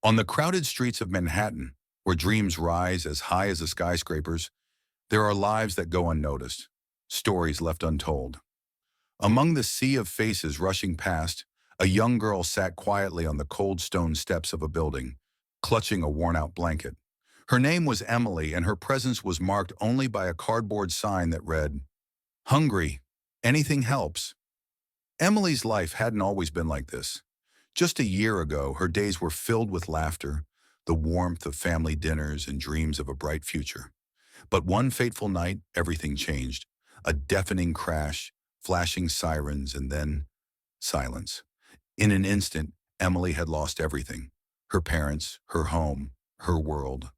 On the crowded streets of Manhattan, where dreams rise as high as the skyscrapers, there are lives that go unnoticed, stories left untold. Among the sea of faces rushing past, a young girl sat quietly on the cold stone steps of a building, clutching a worn-out blanket. Her name was Emily, and her presence was marked only by a cardboard sign that read, "Hungry. Anything helps." Emily's life hadn't always been like this. Just a year ago, her days were filled with laughter, the warmth of family dinners, and dreams of a bright future. But one fateful night, everything changed. A deafening crash, flashing sirens, and then silence. In an instant, Emily had lost everything. Her parents, her home, her world.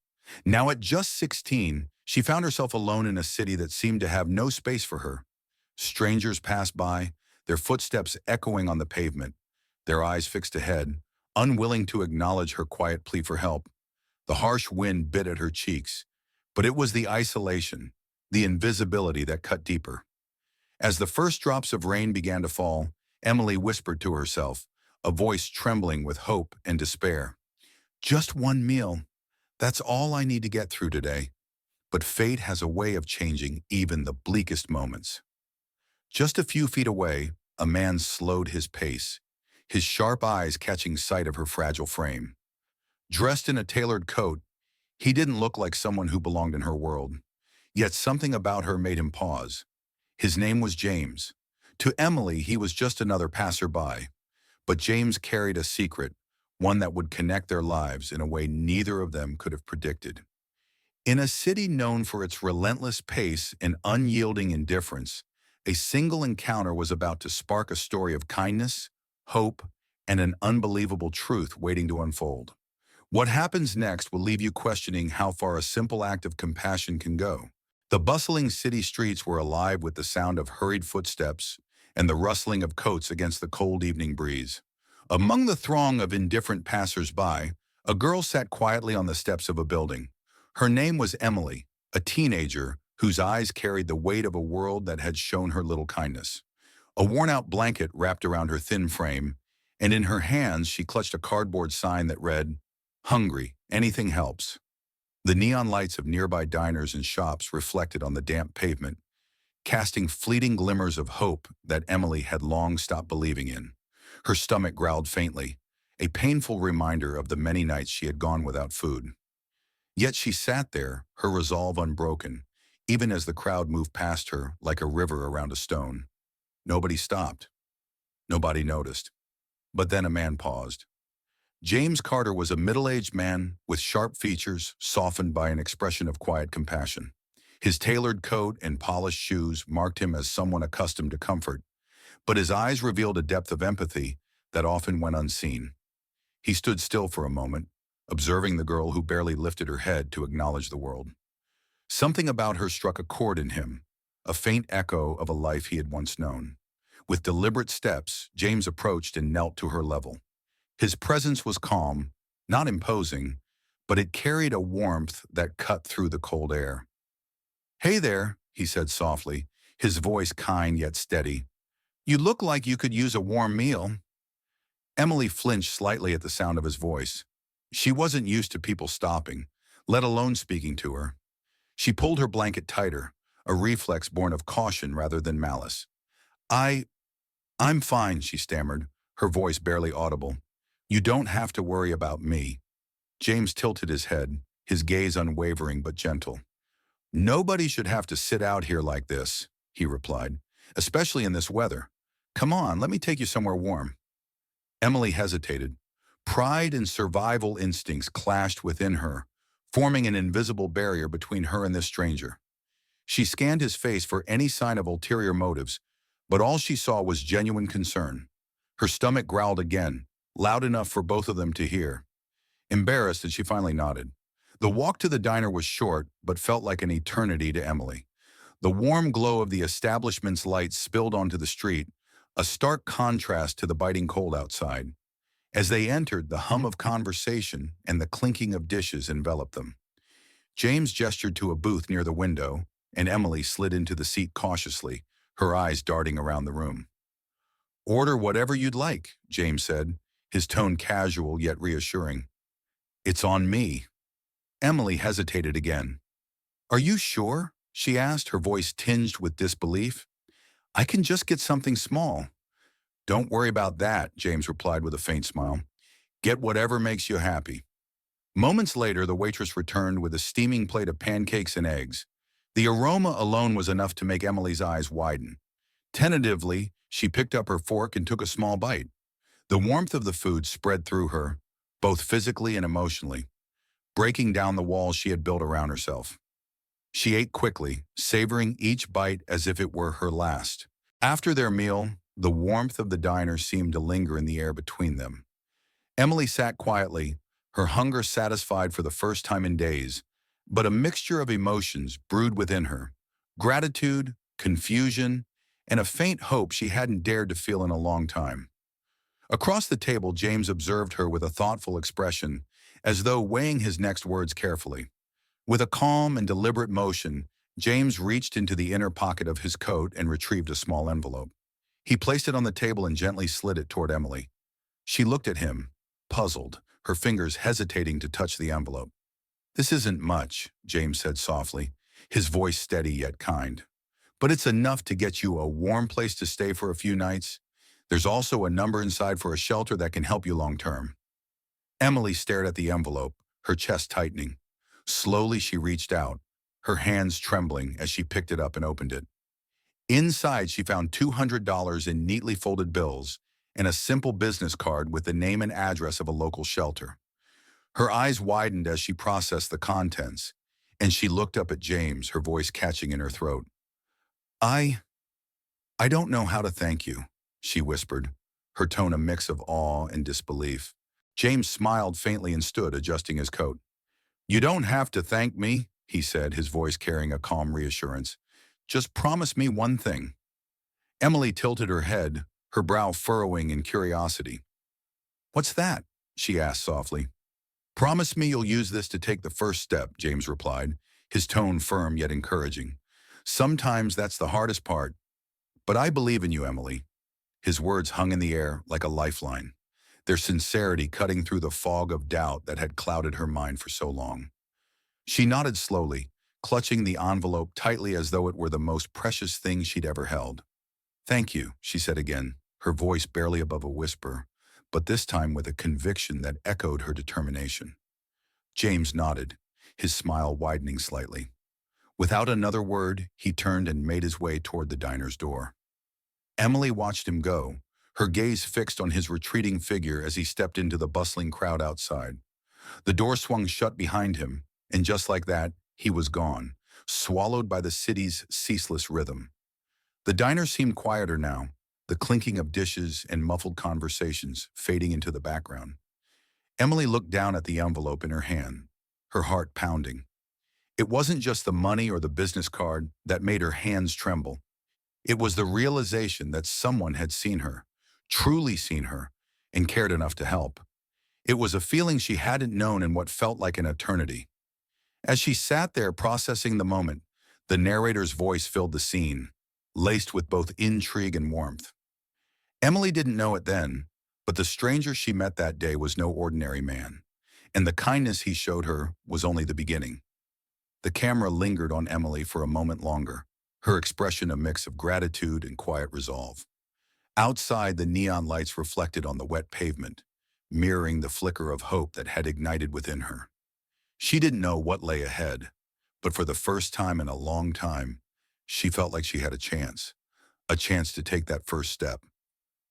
Now at just 16, she found herself alone in a city that seemed to have no space for her. Strangers passed by, their footsteps echoing on the pavement, their eyes fixed ahead, unwilling to acknowledge her quiet plea for help. The harsh wind bit at her cheeks, but it was the isolation, the invisibility that cut deeper. As the first drops of rain began to fall, Emily whispered to herself, a voice trembling with hope and despair. "Just one meal. That's all I need to get through today." But fate has a way of changing even the bleakest moments. Just a few feet away, a man slowed his pace, his sharp eyes catching sight of her fragile frame. Dressed in a tailored coat, he didn't look like someone who belonged in her world. Yet something about her made him pause. His name was James. To Emily, he was just another passerby. But James carried a secret, one that would connect their lives in a way neither of them could have predicted. In a city known for its relentless pace and unyielding indifference, a single encounter was about to spark a story of kindness, hope, and an unbelievable truth waiting to unfold. What happens next will leave you questioning how far a simple act of compassion can go. The bustling city streets were alive with the sound of hurried footsteps and the rustling of coats against the cold evening breeze. Among the throng of indifferent passers-by, a girl sat quietly on the steps of a building. Her name was Emily, a teenager whose eyes carried the weight of a world that had shown her little kindness. A worn-out blanket wrapped around her thin frame, and in her hands she clutched a cardboard sign that read, "Hungry. Anything helps." The neon lights of nearby diners and shops reflected on the damp pavement, casting fleeting glimmers of hope that Emily had long stopped believing in. Her stomach growled faintly, a painful reminder of the many nights she had gone without food. Yet she sat there, her resolve unbroken, even as the crowd moved past her like a river around a stone. Nobody stopped. Nobody noticed. But then a man paused. James Carter was a middle-aged man with sharp features softened by an expression of quiet compassion. His tailored coat and polished shoes marked him as someone accustomed to comfort, but his eyes revealed a depth of empathy that often went unseen. He stood still for a moment, observing the girl who barely lifted her head to acknowledge the world. Something about her struck a chord in him, a faint echo of a life he had once known. With deliberate steps, James approached and knelt to her level. His presence was calm, not imposing, but it carried a warmth that cut through the cold air. "Hey there," he said softly, his voice kind yet steady. "You look like you could use a warm meal." Emily flinched slightly at the sound of his voice. She wasn't used to people stopping, let alone speaking to her. She pulled her blanket tighter, a reflex born of caution rather than malice. I, I'm fine," she stammered, her voice barely audible. "You don't have to worry about me." James tilted his head, his gaze unwavering but gentle. "Nobody should have to sit out here like this," he replied, "especially in this weather. Come on, let me take you somewhere warm." Emily hesitated. Pride and survival instincts clashed within her, forming an invisible barrier between her and this stranger. She scanned his face for any sign of ulterior motives, but all she saw was genuine concern. Her stomach growled again, loud enough for both of them to hear. Embarrassed, she finally nodded. The walk to the diner was short, but felt like an eternity to Emily. The warm glow of the establishment's lights spilled onto the street, a stark contrast to the biting cold outside. As they entered, the hum of conversation and the clinking of dishes enveloped them. James gestured to a booth near the window, and Emily slid into the seat cautiously, her eyes darting around the room. "Order whatever you'd like," James said, his tone casual yet reassuring. It's on me. Emily hesitated again. Are you sure? She asked, her voice tinged with disbelief. I can just get something small. Don't worry about that, James replied with a faint smile. Get whatever makes you happy. Moments later, the waitress returned with a steaming plate of pancakes and eggs. The aroma alone was enough to make Emily's eyes widen. Tentatively, she picked up her fork and took a small bite. The warmth of the food spread through her, both physically and emotionally, breaking down the walls she had built around herself. She ate quickly, savoring each bite as if it were her last. After their meal, the warmth of the diner seemed to linger in the air between them. Emily sat quietly, her hunger satisfied for the first time in days, but a mixture of emotions brewed within her: gratitude, confusion, and a faint hope she hadn't dared to feel in a long time. Across the table, James observed her with a thoughtful expression, as though weighing his next words carefully. With a calm and deliberate motion, James reached into the inner pocket of his coat and retrieved a small envelope. He placed it on the table and gently slid it toward Emily. She looked at him, puzzled, her fingers hesitating to touch the envelope. This isn't much, James said softly, his voice steady yet kind. But it's enough to get you a warm place to stay for a few nights. There's also a number inside for a shelter that can help you long term. Emily stared at the envelope, her chest tightening. Slowly she reached out, her hands trembling as she picked it up and opened it. Inside she found $200 in neatly folded bills and a simple business card with the name and address of a local shelter. Her eyes widened as she processed the contents, and she looked up at James, her voice catching in her throat. I I don't know how to thank you, she whispered, her tone a mix of awe and disbelief. James smiled faintly and stood, adjusting his coat. You don't have to thank me, he said, his voice carrying a calm reassurance. Just promise me one thing. Emily tilted her head, her brow furrowing in curiosity. What's that? She asked softly. Promise me you'll use this to take the first step, James replied, his tone firm yet encouraging. Sometimes that's the hardest part. But I believe in you, Emily. His words hung in the air like a lifeline, their sincerity cutting through the fog of doubt that had clouded her mind for so long. She nodded slowly, clutching the envelope tightly as though it were the most precious thing she'd ever held. Thank you, she said again, her voice barely above a whisper, but this time with a conviction that echoed her determination. James nodded, his smile widening slightly. Without another word, he turned and made his way toward the diner's door. Emily watched him go, her gaze fixed on his retreating figure as he stepped into the bustling crowd outside. The door swung shut behind him, and just like that, he was gone, swallowed by the city's ceaseless rhythm. The diner seemed quieter now, the clinking of dishes and muffled conversations fading into the background. Emily looked down at the envelope in her hand, her heart pounding. It wasn't just the money or the business card that made her hands tremble. It was the realization that someone had seen her, truly seen her, and cared enough to help. It was a feeling she hadn't known in what felt like an eternity. As she sat there processing the moment, the narrator's voice filled the scene, laced with both intrigue and warmth. Emily didn't know it then, but the stranger she met that day was no ordinary man, and the kindness he showed her was only the beginning. The camera lingered on Emily for a moment longer, her expression a mix of gratitude and quiet resolve. Outside, the neon lights reflected on the wet pavement, mirroring the flicker of hope that had ignited within her. She didn't know what lay ahead, but for the first time in a long time, she felt like she had a chance to take that first step.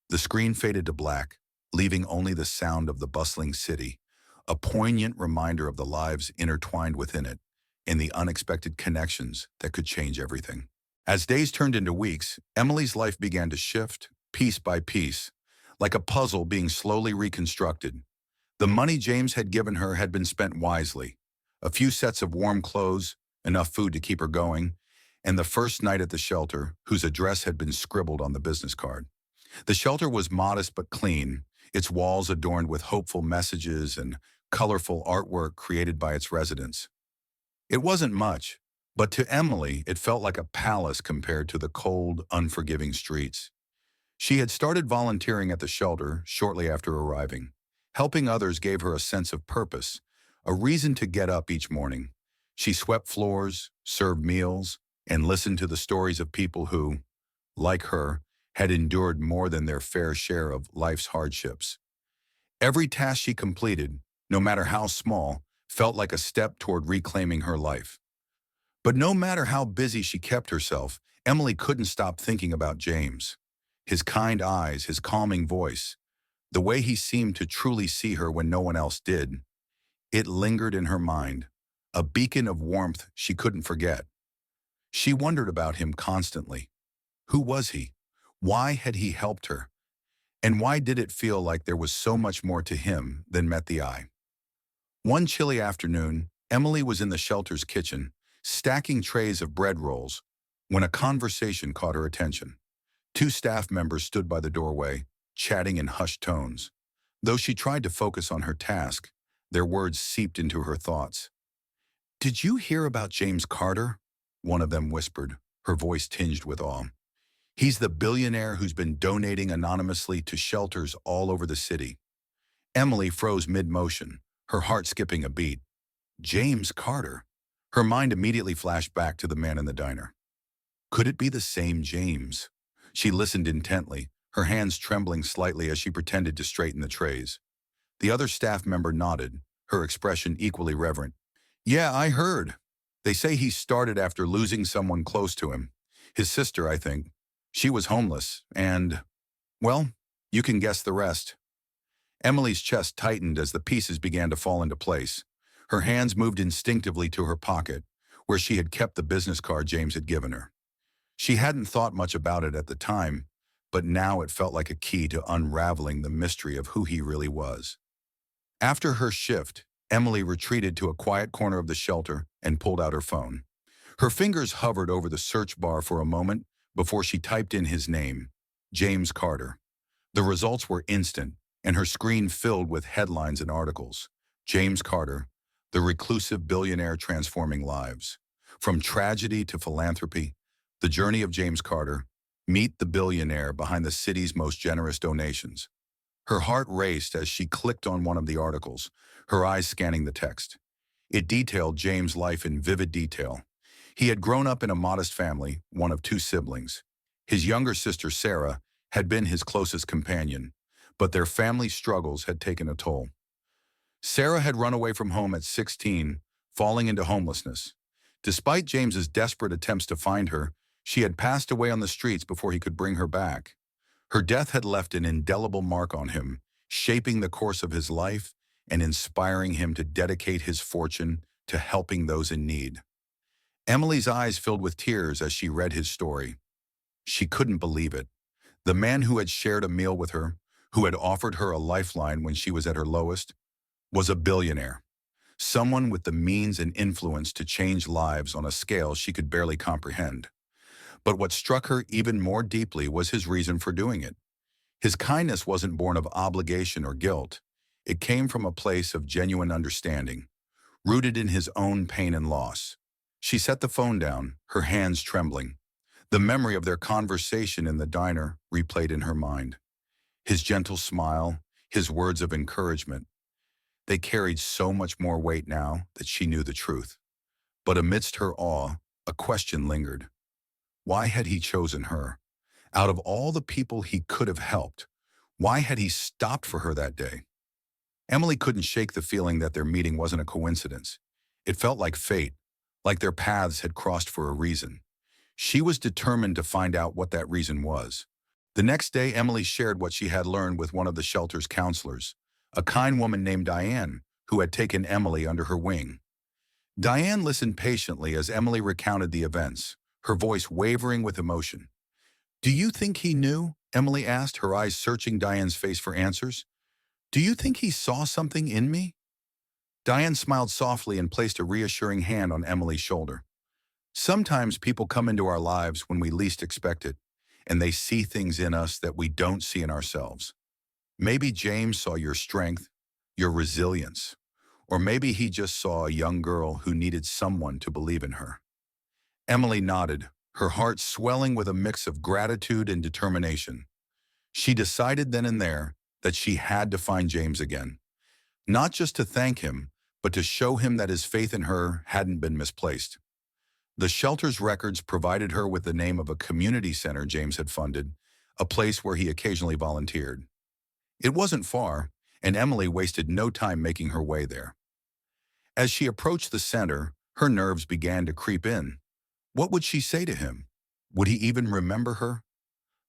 The screen faded to black, leaving only the sound of the bustling city, a poignant reminder of the lives intertwined within it and the unexpected connections that could change everything. As days turned into weeks, Emily's life began to shift, piece by piece, like a puzzle being slowly reconstructed. The money James had given her had been spent wisely. A few sets of warm clothes, enough food to keep her going, and the first night at the shelter, whose address had been scribbled on the business card. The shelter was modest but clean, its walls adorned with hopeful messages and colorful artwork created by its residents. It wasn't much, but to Emily it felt like a palace compared to the cold, unforgiving streets. She had started volunteering at the shelter shortly after arriving. Helping others gave her a sense of purpose, a reason to get up each morning. She swept floors, served meals, and listened to the stories of people who, like her, had endured more than their fair share of life's hardships. Every task she completed, no matter how small, felt like a step toward reclaiming her life. But no matter how busy she kept herself, Emily couldn't stop thinking about James. His kind eyes, his calming voice, the way he seemed to truly see her when no one else did. It lingered in her mind, a beacon of warmth she couldn't forget. She wondered about him constantly. Who was he? Why had he helped her? And why did it feel like there was so much more to him than met the eye? One chilly afternoon, Emily was in the shelter's kitchen, stacking trays of bread rolls, when a conversation caught her attention. Two staff members stood by the doorway, chatting in hushed tones. Though she tried to focus on her task, their words seeped into her thoughts. "Did you hear about James Carter?" one of them whispered, her voice tinged with awe. "He's the billionaire who's been donating anonymously to shelters all over the city." Emily froze mid-motion, her heart skipping a beat. James Carter? Her mind immediately flashed back to the man in the diner. Could it be the same James? She listened intently, her hands trembling slightly as she pretended to straighten the trays. The other staff member nodded, her expression equally reverent. "Yeah, I heard. They say he started after losing someone close to him. His sister, I think. She was homeless, and, well, you can guess the rest." Emily's chest tightened as the pieces began to fall into place. Her hands moved instinctively to her pocket, where she had kept the business card James had given her. She hadn't thought much about it at the time, but now it felt like a key to unraveling the mystery of who he really was. After her shift, Emily retreated to a quiet corner of the shelter and pulled out her phone. Her fingers hovered over the search bar for a moment before she typed in his name, James Carter. The results were instant, and her screen filled with headlines and articles. James Carter, the reclusive billionaire transforming lives. From tragedy to philanthropy, the journey of James Carter. Meet the billionaire behind the city's most generous donations. Her heart raced as she clicked on one of the articles, her eyes scanning the text. It detailed James' life in vivid detail. He had grown up in a modest family, one of two siblings. His younger sister, Sarah, had been his closest companion, but their family struggles had taken a toll. Sarah had run away from home at 16, falling into homelessness. Despite James's desperate attempts to find her, she had passed away on the streets before he could bring her back. Her death had left an indelible mark on him, shaping the course of his life and inspiring him to dedicate his fortune to helping those in need. Emily's eyes filled with tears as she read his story. She couldn't believe it. The man who had shared a meal with her, who had offered her a lifeline when she was at her lowest, was a billionaire. Someone with the means and influence to change lives on a scale she could barely comprehend. But what struck her even more deeply was his reason for doing it. His kindness wasn't born of obligation or guilt. It came from a place of genuine understanding, rooted in his own pain and loss. She set the phone down, her hands trembling. The memory of their conversation in the diner replayed in her mind. His gentle smile, his words of encouragement. They carried so much more weight now that she knew the truth. But amidst her awe, a question lingered. Why had he chosen her? Out of all the people he could have helped, why had he stopped for her that day? Emily couldn't shake the feeling that their meeting wasn't a coincidence. It felt like fate, like their paths had crossed for a reason. She was determined to find out what that reason was. The next day, Emily shared what she had learned with one of the shelter's counselors, a kind woman named Diane, who had taken Emily under her wing. Diane listened patiently as Emily recounted the events, her voice wavering with emotion. "Do you think he knew?" Emily asked, her eyes searching Diane's face for answers. "Do you think he saw something in me?" Diane smiled softly and placed a reassuring hand on Emily's shoulder. "Sometimes people come into our lives when we least expect it, and they see things in us that we don't see in ourselves. Maybe James saw your strength, your resilience, or maybe he just saw a young girl who needed someone to believe in her." Emily nodded, her heart swelling with a mix of gratitude and determination. She decided then and there that she had to find James again, not just to thank him, but to show him that his faith in her hadn't been misplaced. The shelter's records provided her with the name of a community center James had funded, a place where he occasionally volunteered. It wasn't far, and Emily wasted no time making her way there. As she approached the center, her nerves began to creep in. What would she say to him? Would he even remember her?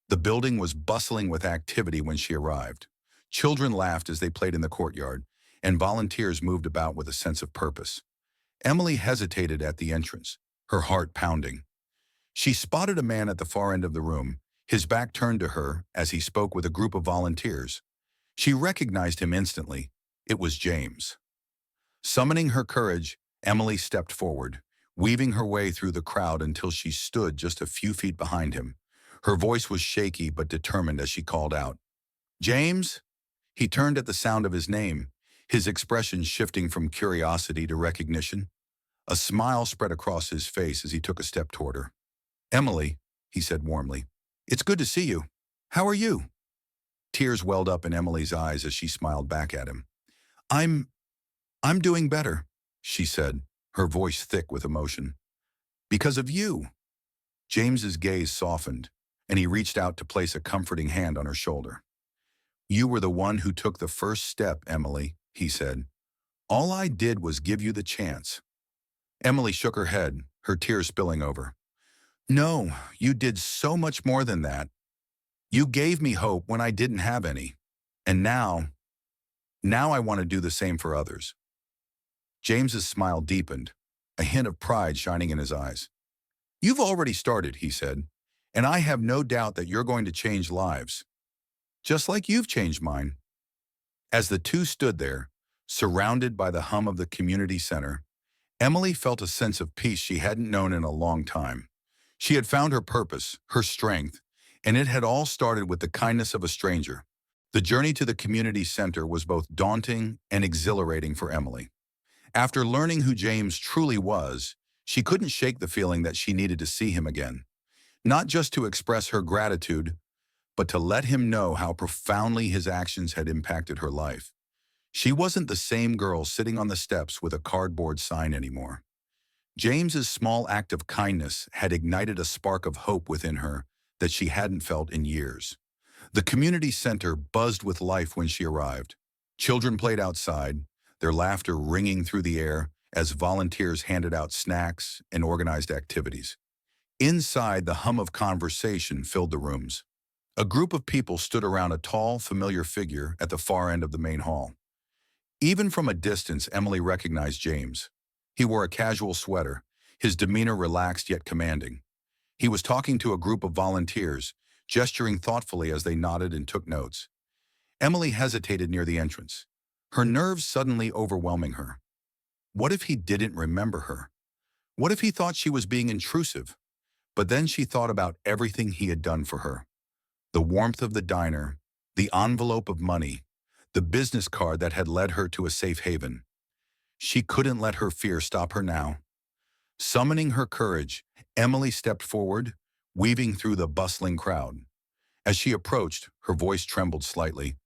The building was bustling with activity when she arrived. Children laughed as they played in the courtyard, and volunteers moved about with a sense of purpose. Emily hesitated at the entrance, her heart pounding. She spotted a man at the far end of the room, his back turned to her as he spoke with a group of volunteers. She recognized him instantly. It was James. Summoning her courage, Emily stepped forward, weaving her way through the crowd until she stood just a few feet behind him. Her voice was shaky but determined as she called out, "James?" He turned at the sound of his name, his expression shifting from curiosity to recognition. A smile spread across his face as he took a step toward her. "Emily," he said warmly, "it's good to see you. How are you?" Tears welled up in Emily's eyes as she smiled back at him. I'm doing better," she said, her voice thick with emotion. "Because of you." James's gaze softened, and he reached out to place a comforting hand on her shoulder. "You were the one who took the first step, Emily," he said. "All I did was give you the chance." Emily shook her head, her tears spilling over. "No, you did so much more than that. You gave me hope when I didn't have any. And now I want to do the same for others." James's smile deepened, a hint of pride shining in his eyes. "You've already started," he said, "and I have no doubt that you're going to change lives. Just like you've changed mine." As the two stood there, surrounded by the hum of the community center, Emily felt a sense of peace she hadn't known in a long time. She had found her purpose, her strength, and it had all started with the kindness of a stranger. The journey to the community center was both daunting and exhilarating for Emily. After learning who James truly was, she couldn't shake the feeling that she needed to see him again. Not just to express her gratitude, but to let him know how profoundly his actions had impacted her life. She wasn't the same girl sitting on the steps with a cardboard sign anymore. James's small act of kindness had ignited a spark of hope within her that she hadn't felt in years. The community center buzzed with life when she arrived. Children played outside, their laughter ringing through the air as volunteers handed out snacks and organized activities. Inside, the hum of conversation filled the rooms. A group of people stood around a tall, familiar figure at the far end of the main hall. Even from a distance, Emily recognized James. He wore a casual sweater, his demeanor relaxed yet commanding. He was talking to a group of volunteers, gesturing thoughtfully as they nodded and took notes. Emily hesitated near the entrance, her nerves suddenly overwhelming her. What if he didn't remember her? What if he thought she was being intrusive? But then she thought about everything he had done for her. The warmth of the diner, the envelope of money, the business card that had led her to a safe haven. She couldn't let her fear stop her now. Summoning her courage, Emily stepped forward, weaving through the bustling crowd. As she approached, her voice trembled slightly,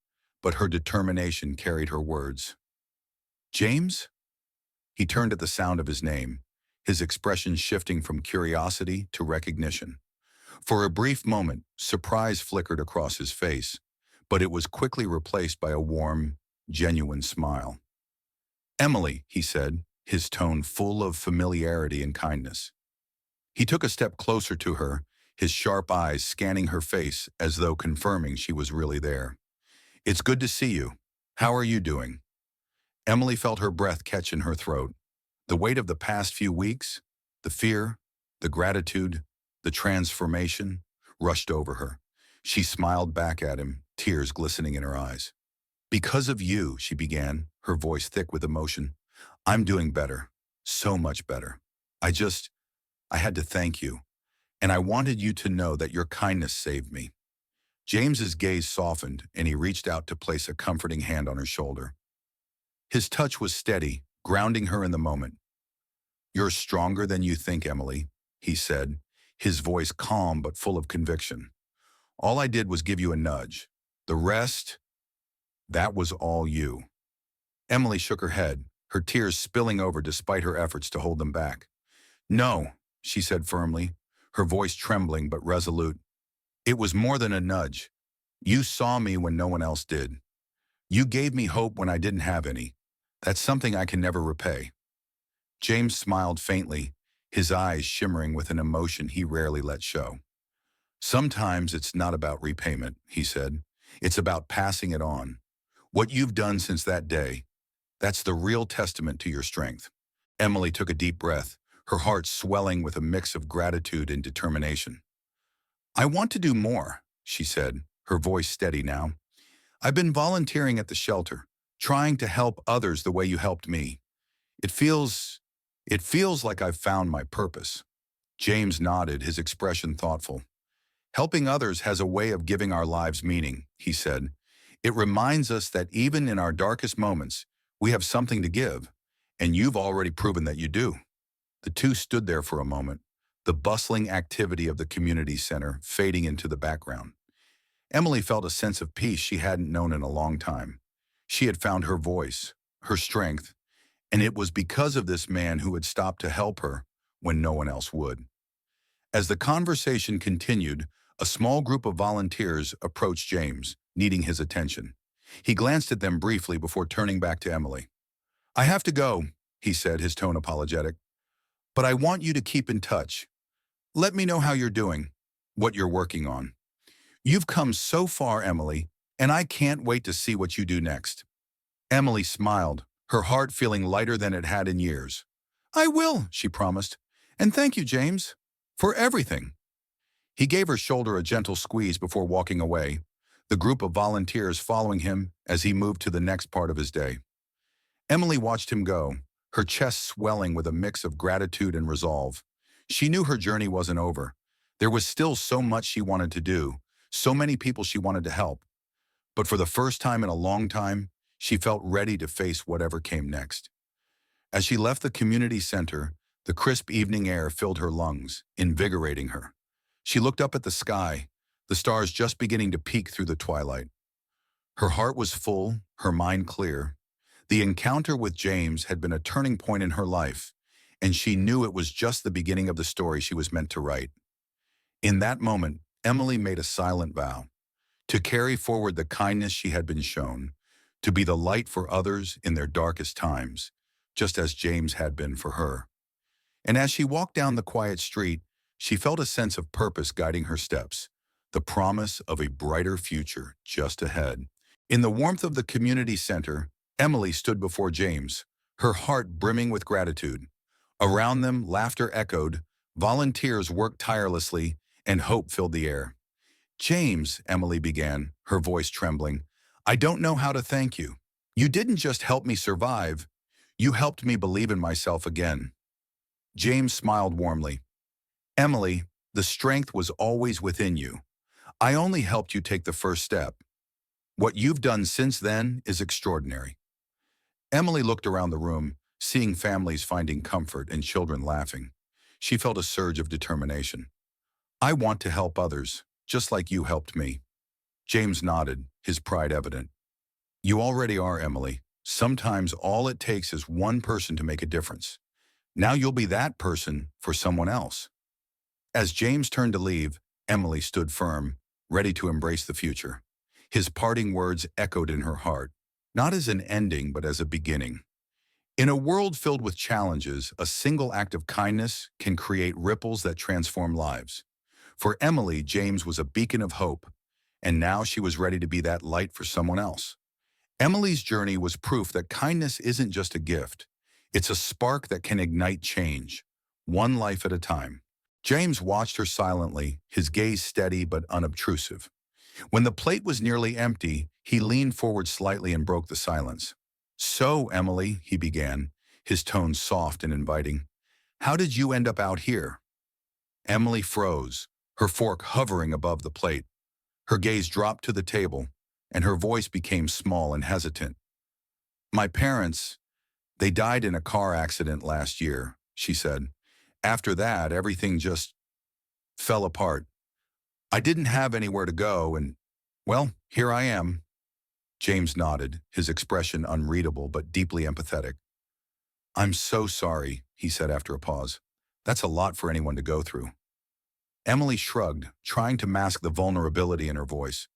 but her determination carried her words. "James?" He turned at the sound of his name, his expression shifting from curiosity to recognition. For a brief moment, surprise flickered across his face, but it was quickly replaced by a warm, genuine smile. "Emily," he said, his tone full of familiarity and kindness. He took a step closer to her, his sharp eyes scanning her face as though confirming she was really there. "It's good to see you. How are you doing?" Emily felt her breath catch in her throat. The weight of the past few weeks, the fear, the gratitude, the transformation, rushed over her. She smiled back at him, tears glistening in her eyes. "Because of you," she began, her voice thick with emotion, "I'm doing better, so much better. I had to thank you, and I wanted you to know that your kindness saved me." James's gaze softened, and he reached out to place a comforting hand on her shoulder. His touch was steady, grounding her in the moment. "You're stronger than you think, Emily," he said, his voice calm but full of conviction. "All I did was give you a nudge. The rest, that was all you." Emily shook her head, her tears spilling over despite her efforts to hold them back. "No," she said firmly, her voice trembling but resolute. "It was more than a nudge. You saw me when no one else did. You gave me hope when I didn't have any. That's something I can never repay." James smiled faintly, his eyes shimmering with an emotion he rarely let show. "Sometimes it's not about repayment," he said. "It's about passing it on. What you've done since that day, that's the real testament to your strength." Emily took a deep breath, her heart swelling with a mix of gratitude and determination. "I want to do more," she said, her voice steady now. "I've been volunteering at the shelter, trying to help others the way you helped me. It feels, it feels like I've found my purpose." James nodded, his expression thoughtful. "Helping others has a way of giving our lives meaning," he said. "It reminds us that even in our darkest moments, we have something to give, and you've already proven that you do." The two stood there for a moment, the bustling activity of the community center fading into the background. Emily felt a sense of peace she hadn't known in a long time. She had found her voice, her strength, and it was because of this man who had stopped to help her when no one else would. As the conversation continued, a small group of volunteers approached James, needing his attention. He glanced at them briefly before turning back to Emily. "I have to go," he said, his tone apologetic. "But I want you to keep in touch. Let me know how you're doing, what you're working on. You've come so far, Emily, and I can't wait to see what you do next." Emily smiled, her heart feeling lighter than it had in years. "I will," she promised. "And thank you, James, for everything." He gave her shoulder a gentle squeeze before walking away, the group of volunteers following him as he moved to the next part of his day. Emily watched him go, her chest swelling with a mix of gratitude and resolve. She knew her journey wasn't over. There was still so much she wanted to do, so many people she wanted to help. But for the first time in a long time, she felt ready to face whatever came next. As she left the community center, the crisp evening air filled her lungs, invigorating her. She looked up at the sky, the stars just beginning to peek through the twilight. Her heart was full, her mind clear. The encounter with James had been a turning point in her life, and she knew it was just the beginning of the story she was meant to write. In that moment, Emily made a silent vow to carry forward the kindness she had been shown, to be the light for others in their darkest times, just as James had been for her. And as she walked down the quiet street, she felt a sense of purpose guiding her steps, the promise of a brighter future just ahead. In the warmth of the community center, Emily stood before James, her heart brimming with gratitude. Around them, laughter echoed, volunteers worked tirelessly, and hope filled the air. "James," Emily began, her voice trembling, "I don't know how to thank you. You didn't just help me survive, you helped me believe in myself again." James smiled warmly. "Emily, the strength was always within you. I only helped you take the first step. What you've done since then is extraordinary." Emily looked around the room, seeing families finding comfort and children laughing. She felt a surge of determination. "I want to help others, just like you helped me." James nodded, his pride evident. "You already are, Emily. Sometimes all it takes is one person to make a difference. Now you'll be that person for someone else." As James turned to leave, Emily stood firm, ready to embrace the future. His parting words echoed in her heart, not as an ending but as a beginning. In a world filled with challenges, a single act of kindness can create ripples that transform lives. For Emily, James was a beacon of hope, and now she was ready to be that light for someone else. Emily's journey was proof that kindness isn't just a gift. It's a spark that can ignite change, one life at a time. James watched her silently, his gaze steady but unobtrusive. When the plate was nearly empty, he leaned forward slightly and broke the silence. "So, Emily," he began, his tone soft and inviting, "how did you end up out here?" Emily froze, her fork hovering above the plate. Her gaze dropped to the table, and her voice became small and hesitant. "My parents, they died in a car accident last year," she said. "After that, everything just fell apart. I didn't have anywhere to go, and, well, here I am." James nodded, his expression unreadable but deeply empathetic. I'm so sorry, he said after a pause. That's a lot for anyone to go through. Emily shrugged, trying to mask the vulnerability in her voice.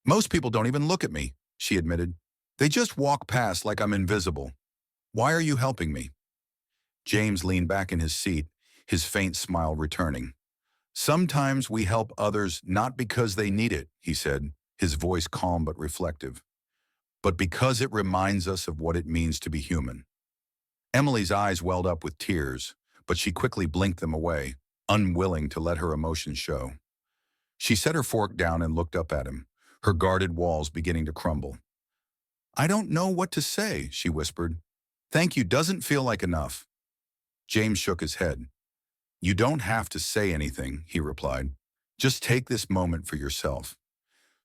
Most people don't even look at me, she admitted. They just walk past like I'm invisible. Why are you helping me? James leaned back in his seat, his faint smile returning. Sometimes we help others not because they need it, he said, his voice calm but reflective, but because it reminds us of what it means to be human. Emily's eyes welled up with tears, but she quickly blinked them away, unwilling to let her emotions show. She set her fork down and looked up at him, her guarded walls beginning to crumble. I don't know what to say, she whispered. Thank you doesn't feel like enough. James shook his head. You don't have to say anything, he replied. Just take this moment for yourself.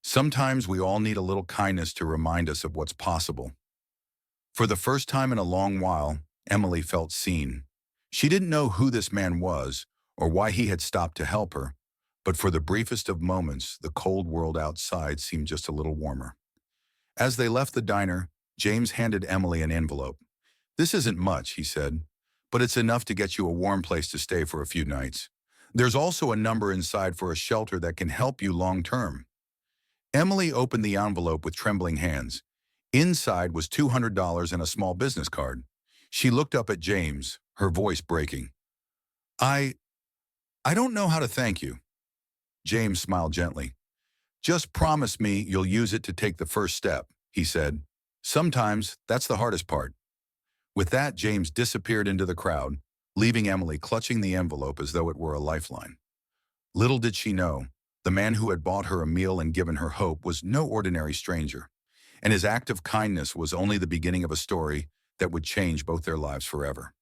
Sometimes we all need a little kindness to remind us of what's possible. For the first time in a long while, Emily felt seen. She didn't know who this man was or why he had stopped to help her, but for the briefest of moments, the cold world outside seemed just a little warmer. As they left the diner, James handed Emily an envelope. This isn't much, he said, but it's enough to get you a warm place to stay for a few nights. There's also a number inside for a shelter that can help you long-term. Emily opened the envelope with trembling hands. Inside was $200 and a small business card. She looked up at James, her voice breaking. I don't know how to thank you. James smiled gently. Just promise me you'll use it to take the first step, he said. Sometimes that's the hardest part. With that, James disappeared into the crowd, leaving Emily clutching the envelope as though it were a lifeline. Little did she know, the man who had bought her a meal and given her hope was no ordinary stranger, and his act of kindness was only the beginning of a story that would change both their lives forever.